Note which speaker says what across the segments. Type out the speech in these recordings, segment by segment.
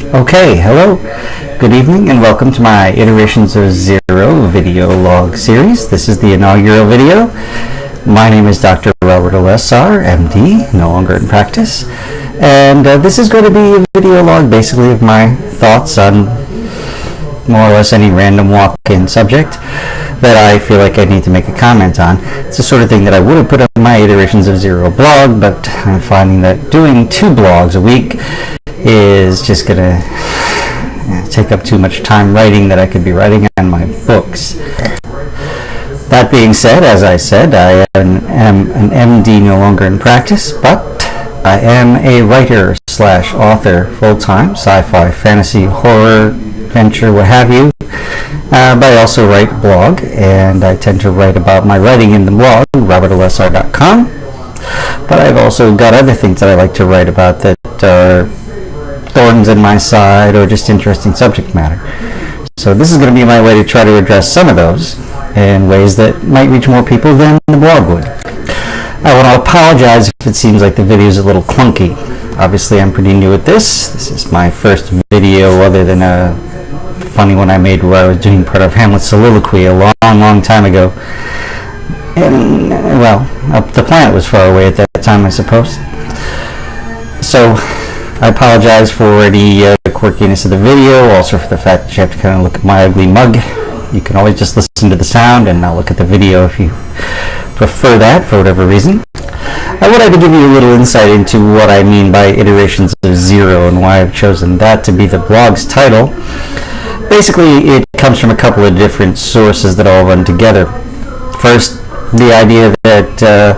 Speaker 1: Okay, hello, good evening, and welcome to my Iterations of Zero video log series. This is the inaugural video. My name is Dr. Robert Elessar, MD, no longer in practice, and this is going to be a video log basically of my thoughts on more or less any random walk-in subject that I feel like I need to make a comment on. It's the sort of thing that I would have put up in my Iterations of Zero blog, but I'm finding that doing 2 blogs a week is just going to take up too much time writing that I could be writing on my books. That being said, as I said, I am an MD no longer in practice, but I am a writer / author full-time, sci-fi, fantasy, horror, adventure, what have you. But I also write a blog, and I tend to write about my writing in the blog, robertelessar.com. But I've also got other things that I like to write about that are thorns in my side or just interesting subject matter. So this is going to be my way to try to address some of those in ways that might reach more people than the blog would. I want to apologize if it seems like the video is a little clunky. Obviously, I'm pretty new at this. This is my first video other than a funny one I made where I was doing part of Hamlet's soliloquy a long time ago. And, well, the planet was far away at that time, I suppose. So, I apologize for the quirkiness of the video, also for the fact that you have to kind of look at my ugly mug. You can always just listen to the sound and not look at the video if you prefer that for whatever reason. I would like to give you a little insight into what I mean by Iterations of Zero and why I've chosen that to be the blog's title. Basically, it comes from a couple of different sources that all run together. First, the idea that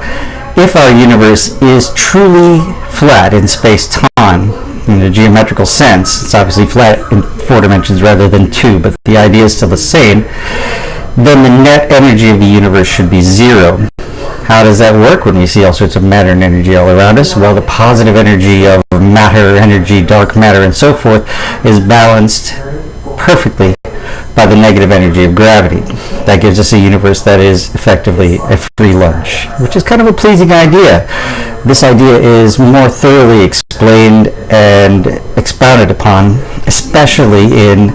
Speaker 1: if our universe is truly flat in space-time, in a geometrical sense, it's obviously flat in 4 dimensions rather than 2, but the idea is still the same, then the net energy of the universe should be 0. How does that work when we see all sorts of matter and energy all around us? Well, the positive energy of matter, energy, dark matter, and so forth is balanced perfectly by the negative energy of gravity. That gives us a universe that is effectively a free lunch, which is kind of a pleasing idea. This idea is more thoroughly explained and expounded upon, especially in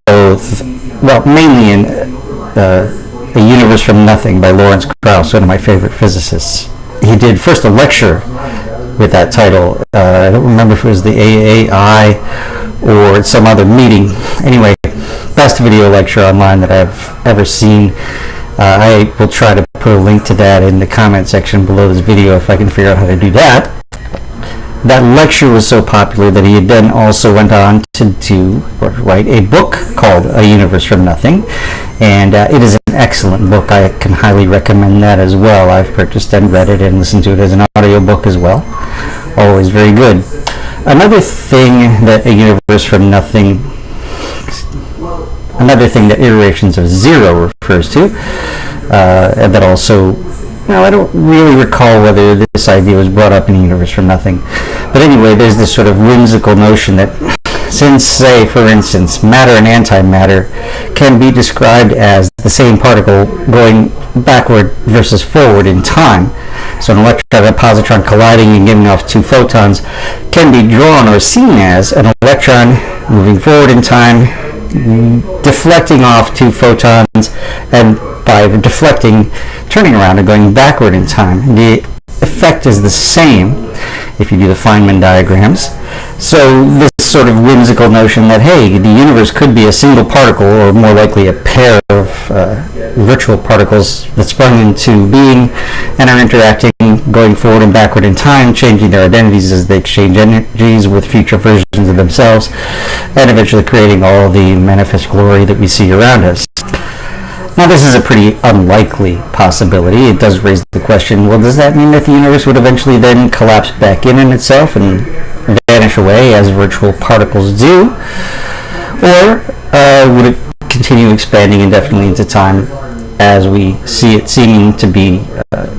Speaker 1: both, well, mainly in A Universe from Nothing by Lawrence Krauss, one of my favorite physicists. He did first a lecture with that title. I don't remember if it was the AAI or some other meeting. Anyway, best video lecture online that I've ever seen. I will try to put a link to that in the comment section below this video if I can figure out how to do that. That lecture was so popular that he then also went on to write a book called A Universe from Nothing, and it is an excellent book. I can highly recommend that as well. I've purchased and read it and listened to it as an audio book as well. Always very good. Another thing that A Universe from Nothing, another thing that Iterations of Zero refers to, and that also, now, I don't really recall whether this idea was brought up in A Universe from Nothing. But anyway, there's this sort of whimsical notion that since, say, for instance, matter and antimatter can be described as the same particle going backward versus forward in time, so an electron and a positron colliding and giving off 2 photons can be drawn or seen as an electron moving forward in time, deflecting off 2 photons, and by deflecting, turning around and going backward in time. The effect is the same if you do the Feynman diagrams. So this sort of whimsical notion that, hey, the universe could be a single particle, or more likely a pair of virtual particles that sprung into being and are interacting, going forward and backward in time, changing their identities as they exchange energies with future versions of themselves, and eventually creating all the manifest glory that we see around us. Now, this is a pretty unlikely possibility. It does raise the question, well, does that mean that the universe would eventually then collapse back in itself and vanish away as virtual particles do? Or would it continue expanding indefinitely into time as we see it seeming to be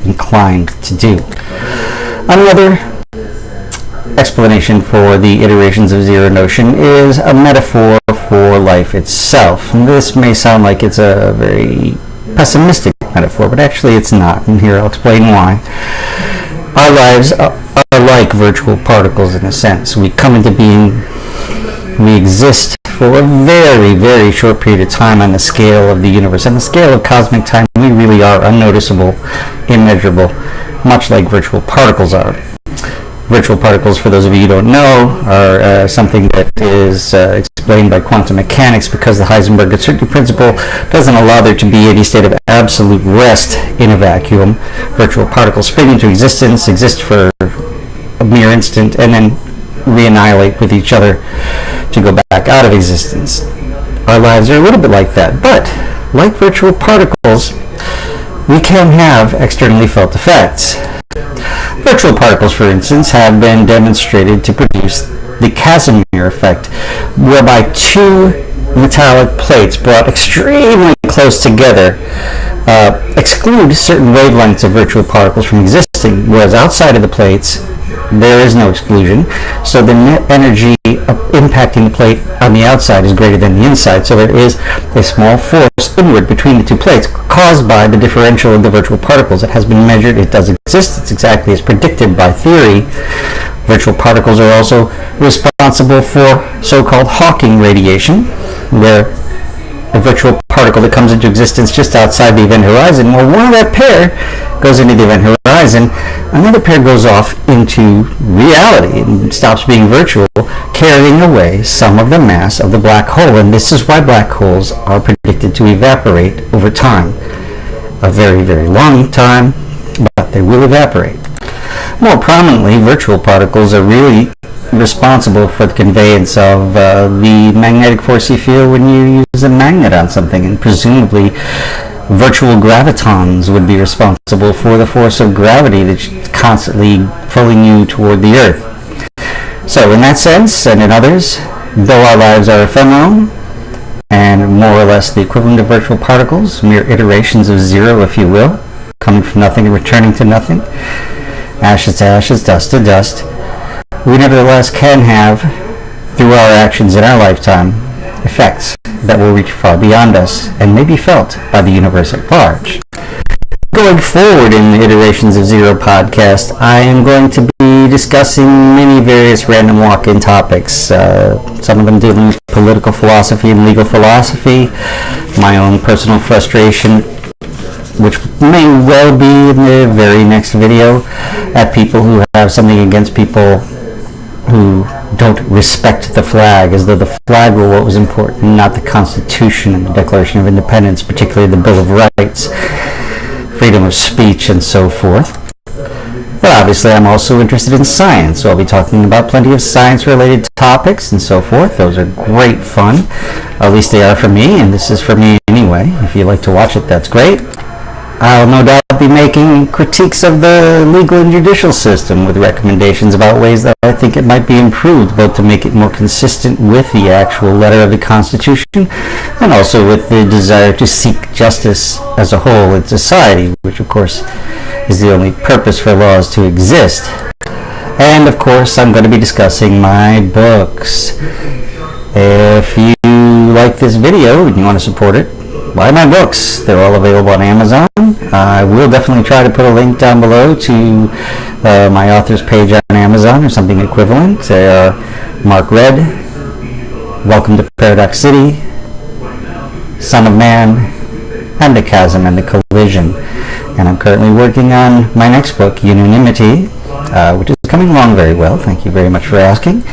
Speaker 1: inclined to do? Another explanation for the Iterations of Zero notion is a metaphor for life itself. And this may sound like it's a very pessimistic metaphor, but actually it's not, and here I'll explain why. Our lives are like virtual particles in a sense. We come into being We exist for a very, very short period of time on the scale of the universe. On the scale of cosmic time, we really are unnoticeable, immeasurable, much like virtual particles are. Virtual particles, for those of you who don't know, are something that is explained by quantum mechanics, because the Heisenberg uncertainty principle doesn't allow there to be any state of absolute rest in a vacuum. Virtual particles spring into existence, exist for a mere instant, and then re-annihilate with each other to go back out of existence. Our lives are a little bit like that, but like virtual particles, we can have externally felt effects. Virtual particles, for instance, have been demonstrated to produce the Casimir effect, whereby two metallic plates brought extremely close together exclude certain wavelengths of virtual particles from existing, whereas outside of the plates there is no exclusion, so the net energy impacting the plate on the outside is greater than the inside, so there is a small force inward between the two plates caused by the differential of the virtual particles. It has been measured, it does exist, it's exactly as predicted by theory. Virtual particles are also responsible for so-called Hawking radiation, where a virtual particle that comes into existence just outside the event horizon, well, one of that pair goes into the event horizon, another pair goes off into reality and stops being virtual, carrying away some of the mass of the black hole. And this is why black holes are predicted to evaporate over time. A very, very long time, but they will evaporate. More prominently, virtual particles are really responsible for the conveyance of the magnetic force you feel when you use a magnet on something, and presumably virtual gravitons would be responsible for the force of gravity that's constantly pulling you toward the earth. So in that sense, and in others, though our lives are ephemeral and more or less the equivalent of virtual particles, mere iterations of zero, if you will, coming from nothing and returning to nothing, ashes to ashes, dust to dust, we nevertheless can have, through our actions in our lifetime, effects that will reach far beyond us and may be felt by the universe at large. Going forward in the Iterations of Zero podcast, I am going to be discussing many various random walk-in topics, some of them dealing with political philosophy and legal philosophy, my own personal frustration, which may well be in the very next video, at people who have something against people who don't respect the flag, as though the flag were what was important, not the Constitution and the Declaration of Independence, particularly the Bill of Rights, freedom of speech, and so forth. But obviously I'm also interested in science, so I'll be talking about plenty of science-related topics and so forth. Those are great fun, at least they are for me, and this is for me anyway. If you like to watch it, that's great. I'll no doubt be making critiques of the legal and judicial system with recommendations about ways that I think it might be improved, both to make it more consistent with the actual letter of the Constitution and also with the desire to seek justice as a whole in society, which of course is the only purpose for laws to exist. And of course I'm going to be discussing my books. If you like this video and you want to support it, buy my books. They're all available on Amazon. I will definitely try to put a link down below to my author's page on Amazon or something equivalent. They are Mark Red, Welcome to Paradox City, Son of Man, and The Chasm and the Collision. And I'm currently working on my next book, Unanimity, which is coming along very well. Thank you very much for asking.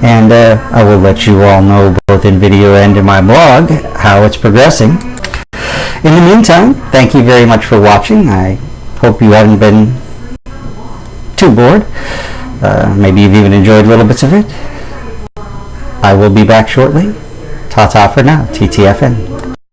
Speaker 1: And I will let you all know both in video and in my blog how it's progressing. In the meantime, thank you very much for watching. I hope you haven't been too bored. Maybe you've even enjoyed little bits of it. I will be back shortly. Ta-ta for now. TTFN.